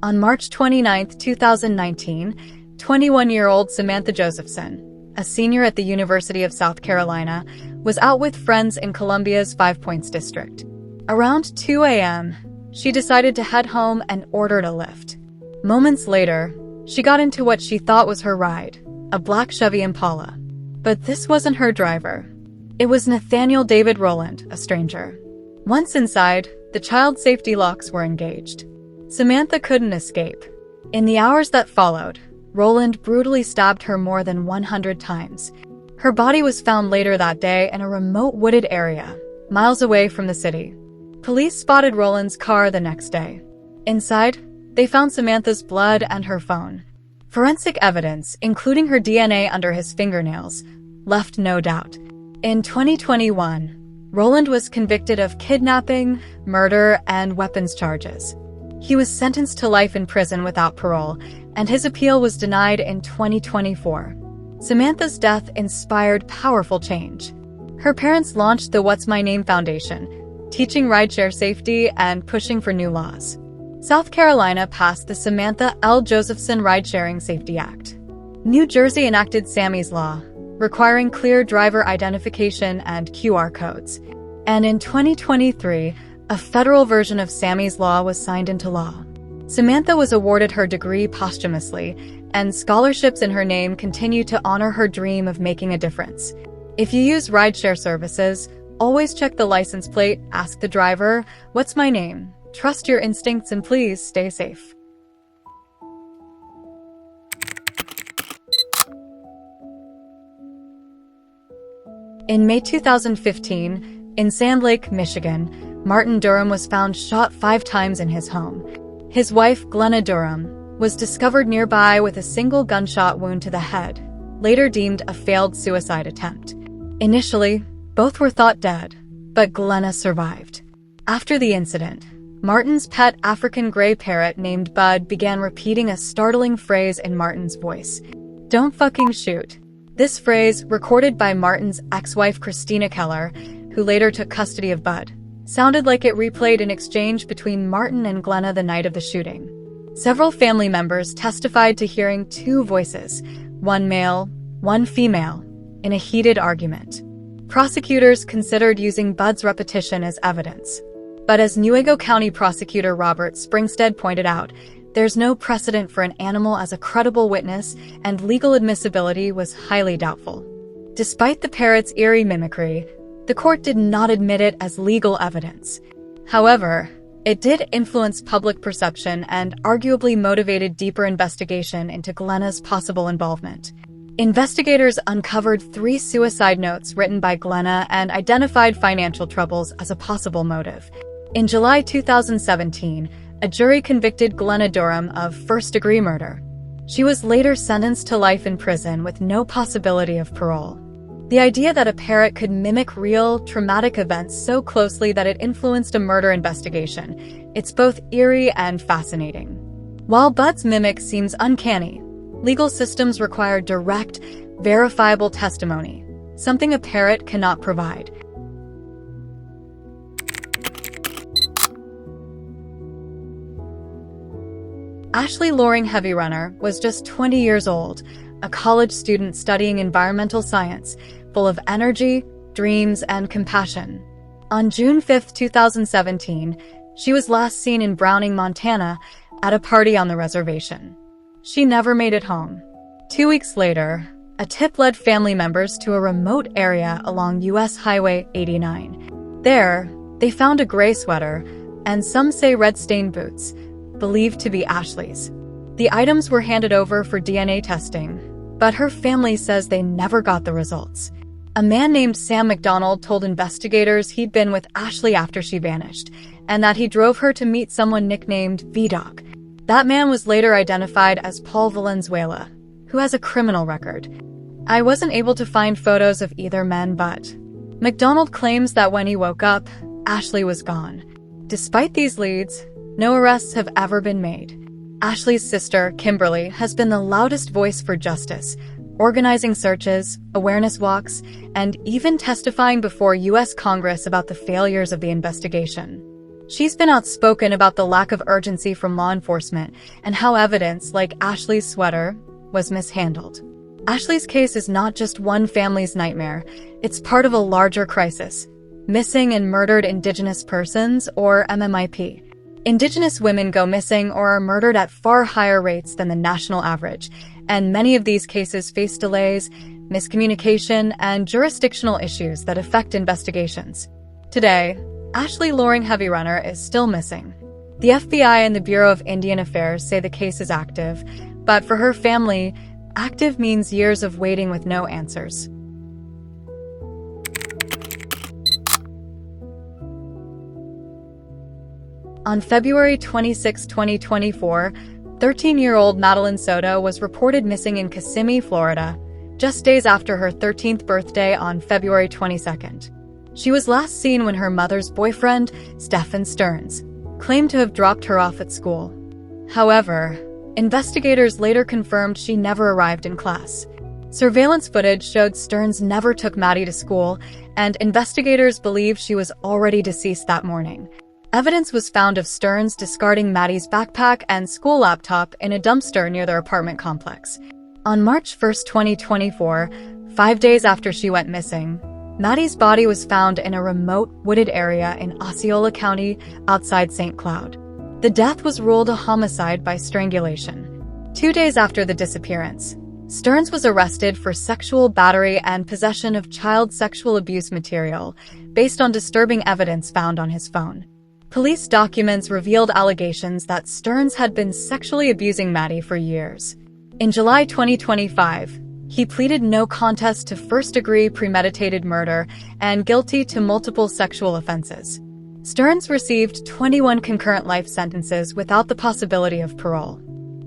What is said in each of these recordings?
On March 29, 2019, 21-year-old Samantha Josephson, a senior at the University of South Carolina, was out with friends in Columbia's Five Points district. Around 2 a.m., she decided to head home and ordered a Lyft. Moments later, she got into what she thought was her ride, a black Chevy Impala. But this wasn't her driver. It was Nathaniel David Rowland, a stranger. Once inside, the child safety locks were engaged. Samantha couldn't escape. In the hours that followed, Rowland brutally stabbed her more than 100 times. Her body was found later that day in a remote wooded area, miles away from the city. Police spotted Rowland's car the next day. Inside, they found Samantha's blood and her phone. Forensic evidence, including her DNA under his fingernails, left no doubt. In 2021, Rowland was convicted of kidnapping, murder, and weapons charges. He was sentenced to life in prison without parole, and his appeal was denied in 2024. Samantha's death inspired powerful change. Her parents launched the What's My Name Foundation, teaching rideshare safety and pushing for new laws. South Carolina passed the Samantha L. Josephson Ride-Sharing Safety Act. New Jersey enacted Sammy's Law, requiring clear driver identification and QR codes. And in 2023, a federal version of Sammy's Law was signed into law. Samantha was awarded her degree posthumously, and scholarships in her name continue to honor her dream of making a difference. If you use rideshare services, always check the license plate, ask the driver, "What's my name?" Trust your instincts and please stay safe. In May 2015, in Sand Lake, Michigan, Martin Durham was found shot 5 times in his home. His wife, Glenna Durham, was discovered nearby with a single gunshot wound to the head, later deemed a failed suicide attempt. Initially, both were thought dead, but Glenna survived. After the incident, Martin's pet African gray parrot named Bud began repeating a startling phrase in Martin's voice. "Don't fucking shoot." This phrase, recorded by Martin's ex-wife Christina Keller, who later took custody of Bud, sounded like it replayed an exchange between Martin and Glenna the night of the shooting. Several family members testified to hearing 2 voices, one male, one female, in a heated argument. Prosecutors considered using Bud's repetition as evidence. But as Newaygo County Prosecutor Robert Springstead pointed out, there's no precedent for an animal as a credible witness, and legal admissibility was highly doubtful. Despite the parrot's eerie mimicry, the court did not admit it as legal evidence. However, it did influence public perception and arguably motivated deeper investigation into Glenna's possible involvement. Investigators uncovered 3 suicide notes written by Glenna and identified financial troubles as a possible motive. In July 2017, a jury convicted Glenna Durham of first-degree murder. She was later sentenced to life in prison with no possibility of parole. The idea that a parrot could mimic real, traumatic events so closely that it influenced a murder investigation, it's both eerie and fascinating. While Bud's mimic seems uncanny, legal systems require direct, verifiable testimony, something a parrot cannot provide. Ashley Loring Heavyrunner was just 20 years old, a college student studying environmental science, full of energy, dreams, and compassion. On June 5, 2017, she was last seen in Browning, Montana, at a party on the reservation. She never made it home. 2 weeks later, a tip led family members to a remote area along U.S. Highway 89. There, they found a gray sweater, and some say red-stained boots, believed to be Ashley's. The items were handed over for DNA testing, but her family says they never got the results. A man named Sam McDonald told investigators he'd been with Ashley after she vanished, and that he drove her to meet someone nicknamed V-Dog. That man was later identified as Paul Valenzuela, who has a criminal record. I wasn't able to find photos of either men, but McDonald claims that when he woke up, Ashley was gone. Despite these leads, no arrests have ever been made. Ashley's sister, Kimberly, has been the loudest voice for justice, organizing searches, awareness walks, and even testifying before U.S. Congress about the failures of the investigation. She's been outspoken about the lack of urgency from law enforcement and how evidence, like Ashley's sweater, was mishandled. Ashley's case is not just one family's nightmare, it's part of a larger crisis: missing and murdered Indigenous persons, or MMIP. Indigenous women go missing or are murdered at far higher rates than the national average, and many of these cases face delays, miscommunication, and jurisdictional issues that affect investigations. Today, Ashley Loring Heavyrunner is still missing. The FBI and the Bureau of Indian Affairs say the case is active, but for her family, active means years of waiting with no answers. On February 26, 2024, 13-year-old Maddie Soto was reported missing in Kissimmee, Florida, just days after her 13th birthday on February 22nd. She was last seen when her mother's boyfriend, Stephen Stearns, claimed to have dropped her off at school. However, investigators later confirmed she never arrived in class. Surveillance footage showed Stearns never took Maddie to school, and investigators believe she was already deceased that morning. Evidence was found of Stearns discarding Maddie's backpack and school laptop in a dumpster near their apartment complex. On March 1, 2024, 5 days after she went missing, Maddie's body was found in a remote, wooded area in Osceola County outside St. Cloud. The death was ruled a homicide by strangulation. 2 days after the disappearance, Stearns was arrested for sexual battery and possession of child sexual abuse material based on disturbing evidence found on his phone. Police documents revealed allegations that Stearns had been sexually abusing Maddie for years. In July 2025, he pleaded no contest to first-degree premeditated murder and guilty to multiple sexual offenses. Stearns received 21 concurrent life sentences without the possibility of parole.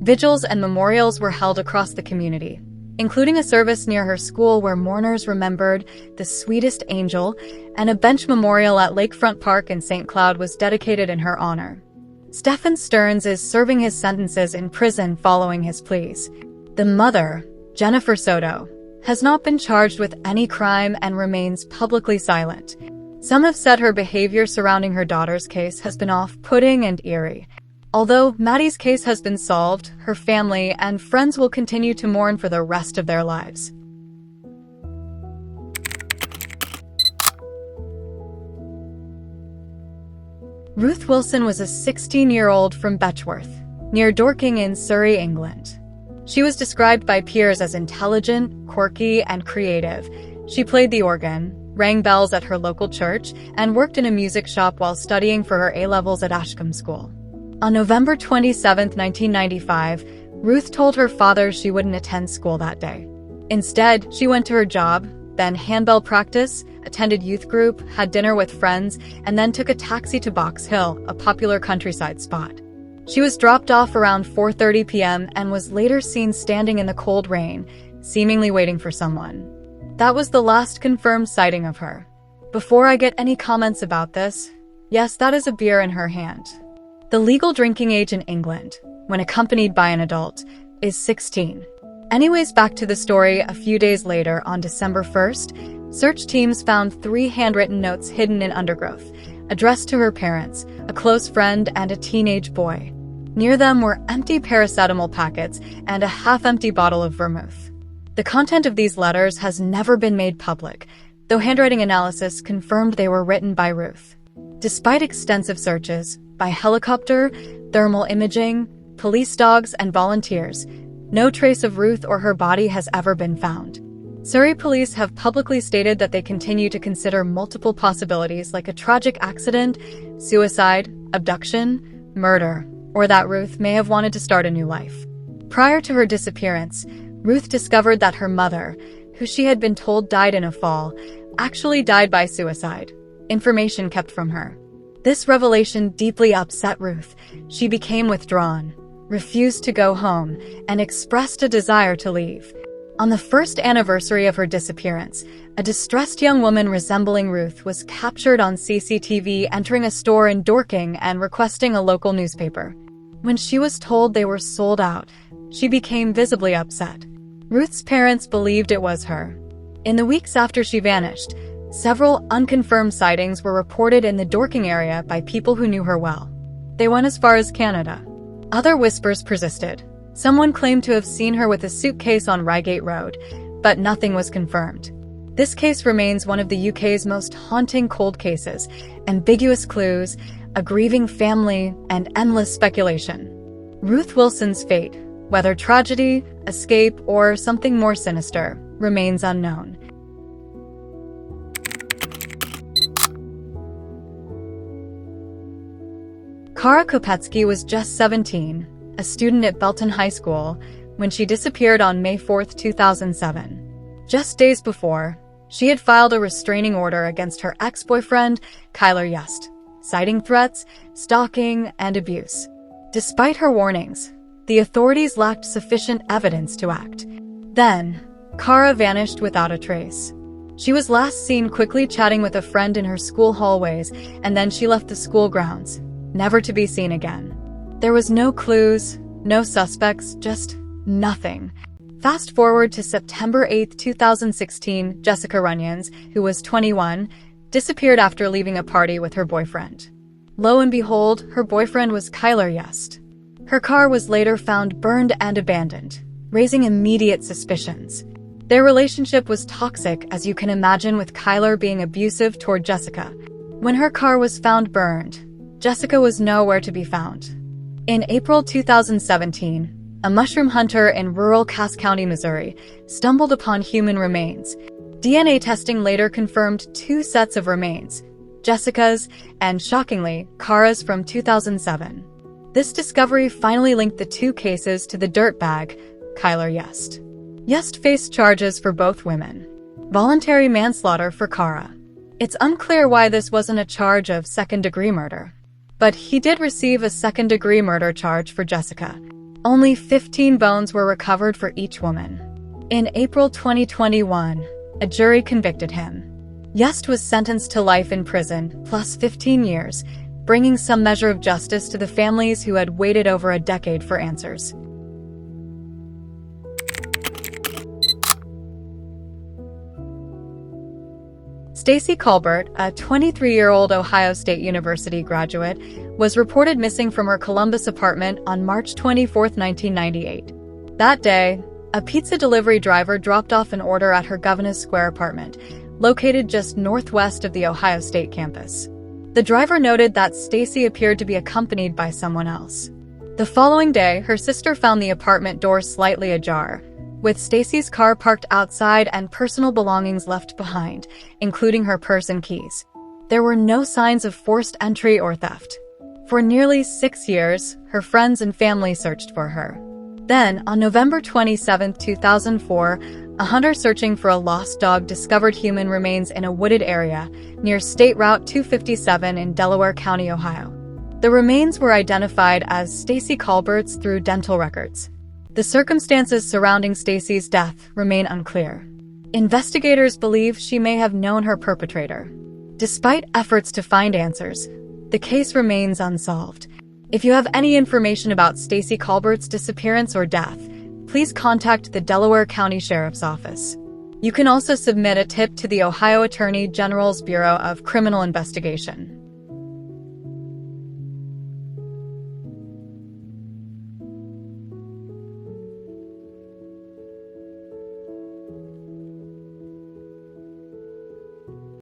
Vigils and memorials were held across the community, including a service near her school where mourners remembered the sweetest angel, and a bench memorial at Lakefront Park in St. Cloud was dedicated in her honor. Stephen Stearns is serving his sentences in prison following his pleas. The mother, Jennifer Soto, has not been charged with any crime and remains publicly silent. Some have said her behavior surrounding her daughter's case has been off-putting and eerie. Although Maddie's case has been solved, her family and friends will continue to mourn for the rest of their lives. Ruth Wilson was a 16-year-old from Betchworth, near Dorking in Surrey, England. She was described by peers as intelligent, quirky, and creative. She played the organ, rang bells at her local church, and worked in a music shop while studying for her A-levels at Ashcombe School. On November 27, 1995, Ruth told her father she wouldn't attend school that day. Instead, she went to her job, then handbell practice, attended youth group, had dinner with friends, and then took a taxi to Box Hill, a popular countryside spot. She was dropped off around 4:30 p.m. and was later seen standing in the cold rain, seemingly waiting for someone. That was the last confirmed sighting of her. Before I get any comments about this, yes, that is a beer in her hand. The legal drinking age in England, when accompanied by an adult, is 16. Anyways, back to the story. A few days later, on December 1st, search teams found 3 handwritten notes hidden in undergrowth, addressed to her parents, a close friend, and a teenage boy. Near them were empty paracetamol packets and a half-empty bottle of vermouth. The content of these letters has never been made public, though handwriting analysis confirmed they were written by Ruth. Despite extensive searches, by helicopter, thermal imaging, police dogs, and volunteers, no trace of Ruth or her body has ever been found. Surrey police have publicly stated that they continue to consider multiple possibilities like a tragic accident, suicide, abduction, murder, or that Ruth may have wanted to start a new life. Prior to her disappearance, Ruth discovered that her mother, who she had been told died in a fall, actually died by suicide, information kept from her. This revelation deeply upset Ruth. She became withdrawn, refused to go home, and expressed a desire to leave. On the first anniversary of her disappearance, a distressed young woman resembling Ruth was captured on CCTV entering a store in Dorking and requesting a local newspaper. When she was told they were sold out, she became visibly upset. Ruth's parents believed it was her. In the weeks after she vanished, Several unconfirmed sightings were reported in the Dorking area by people who knew her well. They went as far as Canada. Other whispers persisted. Someone claimed to have seen her with a suitcase on Reigate Road, but nothing was confirmed. This case remains one of the UK's most haunting cold cases, ambiguous clues, a grieving family, and endless speculation. Ruth Wilson's fate, whether tragedy, escape, or something more sinister, remains unknown. Kara Kopetsky was just 17, a student at Belton High School, when she disappeared on May 4, 2007. Just days before, she had filed a restraining order against her ex-boyfriend, Kyler Yust, citing threats, stalking, and abuse. Despite her warnings, the authorities lacked sufficient evidence to act. Then, Kara vanished without a trace. She was last seen quickly chatting with a friend in her school hallways, and then she left the school grounds, never to be seen again. There was no clues, no suspects, just nothing. Fast forward to September 8, 2016, Jessica Runions, who was 21, disappeared after leaving a party with her boyfriend. Lo and behold, her boyfriend was Kyler Yust. Her car was later found burned and abandoned, raising immediate suspicions. Their relationship was toxic, as you can imagine, with Kyler being abusive toward Jessica. When her car was found burned, Jessica was nowhere to be found. In April 2017, a mushroom hunter in rural Cass County, Missouri, stumbled upon human remains. DNA testing later confirmed 2 sets of remains, Jessica's and, shockingly, Kara's from 2007. This discovery finally linked the 2 cases to the dirtbag, Kyler Yust. Yust faced charges for both women. Voluntary manslaughter for Kara. It's unclear why this wasn't a charge of second-degree murder. But he did receive a second-degree murder charge for Jessica. Only 15 bones were recovered for each woman. In April 2021, a jury convicted him. Yust was sentenced to life in prison, plus 15 years, bringing some measure of justice to the families who had waited over a decade for answers. Stacey Colbert, a 23-year-old Ohio State University graduate, was reported missing from her Columbus apartment on March 24, 1998. That day, a pizza delivery driver dropped off an order at her Governor's Square apartment, located just northwest of the Ohio State campus. The driver noted that Stacey appeared to be accompanied by someone else. The following day, her sister found the apartment door slightly ajar, with Stacey's car parked outside and personal belongings left behind, including her purse and keys. There were no signs of forced entry or theft. For nearly 6 years, her friends and family searched for her. Then, on November 27, 2004, a hunter searching for a lost dog discovered human remains in a wooded area near State Route 257 in Delaware County, Ohio. The remains were identified as Stacey Colbert's through dental records. The circumstances surrounding Stacey's death remain unclear. Investigators believe she may have known her perpetrator. Despite efforts to find answers, the case remains unsolved. If you have any information about Stacey Colbert's disappearance or death, please contact the Delaware County Sheriff's Office. You can also submit a tip to the Ohio Attorney General's Bureau of Criminal Investigation.